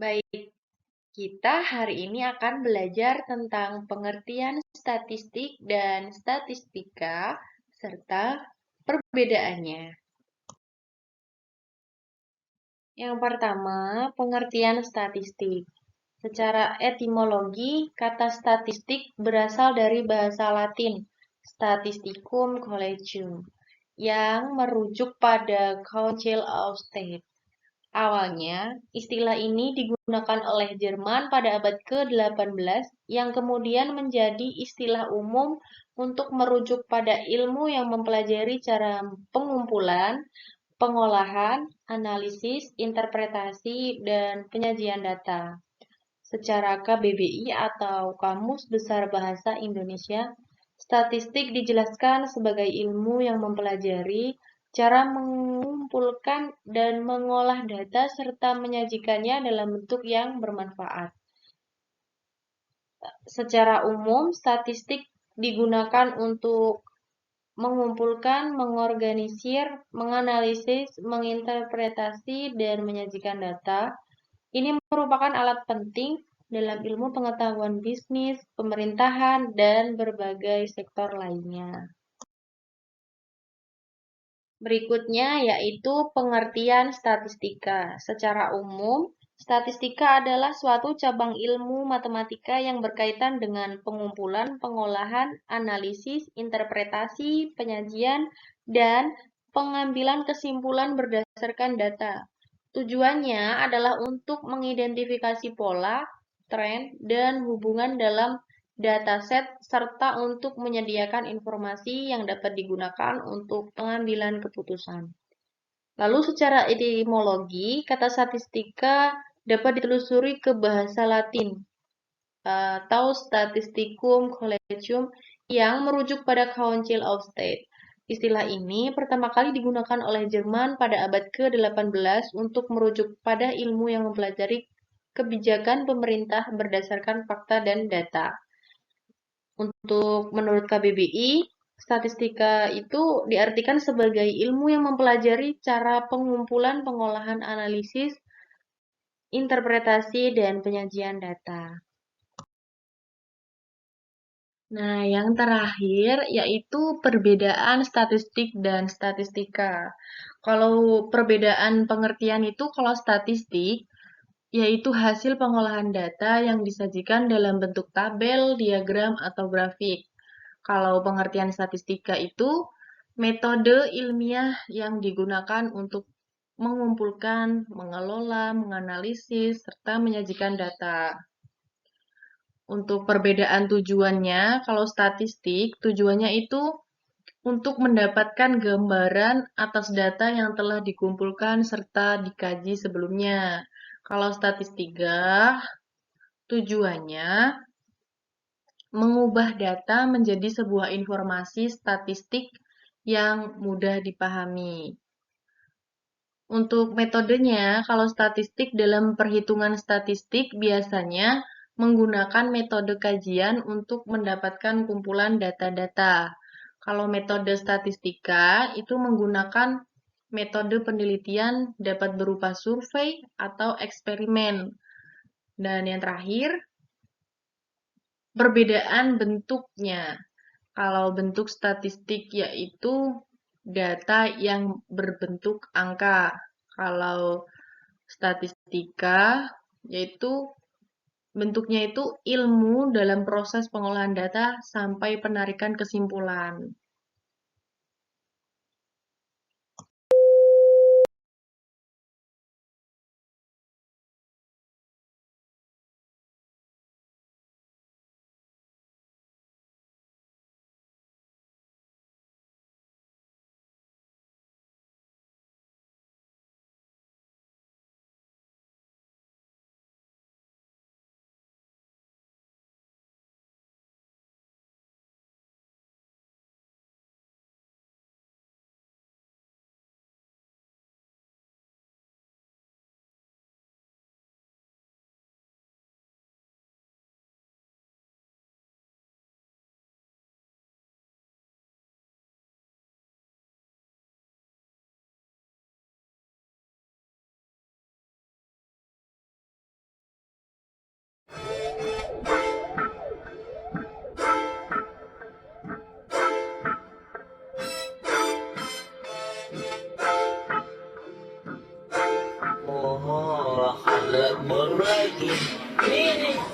Baik, kita hari ini akan belajar tentang pengertian statistik dan statistika serta perbedaannya. Yang pertama, pengertian statistik. Secara etimologi, kata statistik berasal dari bahasa Latin statisticum collegium yang merujuk pada Council of State. Awalnya, istilah ini digunakan oleh Jerman pada abad ke-18 yang kemudian menjadi istilah umum untuk merujuk pada ilmu yang mempelajari cara pengumpulan, pengolahan, analisis, interpretasi, dan penyajian data. Secara KBBI atau Kamus Besar Bahasa Indonesia, statistik dijelaskan sebagai ilmu yang mempelajari cara mengumpulkan dan mengolah data serta menyajikannya dalam bentuk yang bermanfaat. Secara umum, statistik digunakan untuk mengumpulkan, mengorganisir, menganalisis, menginterpretasi, dan menyajikan data. Ini merupakan alat penting dalam ilmu pengetahuan bisnis, pemerintahan, dan berbagai sektor lainnya. Berikutnya yaitu pengertian statistika. Secara umum, statistika adalah suatu cabang ilmu matematika yang berkaitan dengan pengumpulan, pengolahan, analisis, interpretasi, penyajian, dan pengambilan kesimpulan berdasarkan data. Tujuannya adalah untuk mengidentifikasi pola, tren, dan hubungan dalam dataset serta untuk menyediakan informasi yang dapat digunakan untuk pengambilan keputusan. Lalu secara etimologi, kata statistika dapat ditelusuri ke bahasa Latin atau Statisticum Collegium yang merujuk pada Council of State. Istilah ini pertama kali digunakan oleh Jerman pada abad ke-18 untuk merujuk pada ilmu yang mempelajari kebijakan pemerintah berdasarkan fakta dan data. Untuk menurut KBBI, statistika itu diartikan sebagai ilmu yang mempelajari cara pengumpulan, pengolahan, analisis, interpretasi, dan penyajian data. Nah, yang terakhir yaitu perbedaan statistik dan statistika. Kalau perbedaan pengertian itu, kalau statistik yaitu hasil pengolahan data yang disajikan dalam bentuk tabel, diagram, atau grafik. Kalau pengertian statistika itu metode ilmiah yang digunakan untuk mengumpulkan, mengelola, menganalisis, serta menyajikan data. Untuk perbedaan tujuannya, kalau statistik, tujuannya itu untuk mendapatkan gambaran atas data yang telah dikumpulkan serta dikaji sebelumnya. Kalau statistika, tujuannya mengubah data menjadi sebuah informasi statistik yang mudah dipahami. Untuk metodenya, kalau statistik dalam perhitungan statistik biasanya menggunakan metode kajian untuk mendapatkan kumpulan data-data. Kalau metode statistika itu menggunakan metode penelitian dapat berupa survei atau eksperimen. Dan yang terakhir, perbedaan bentuknya. Kalau bentuk statistik yaitu data yang berbentuk angka. Kalau statistika yaitu bentuknya itu ilmu dalam proses pengolahan data sampai penarikan kesimpulan. Allah Allah berbagi ini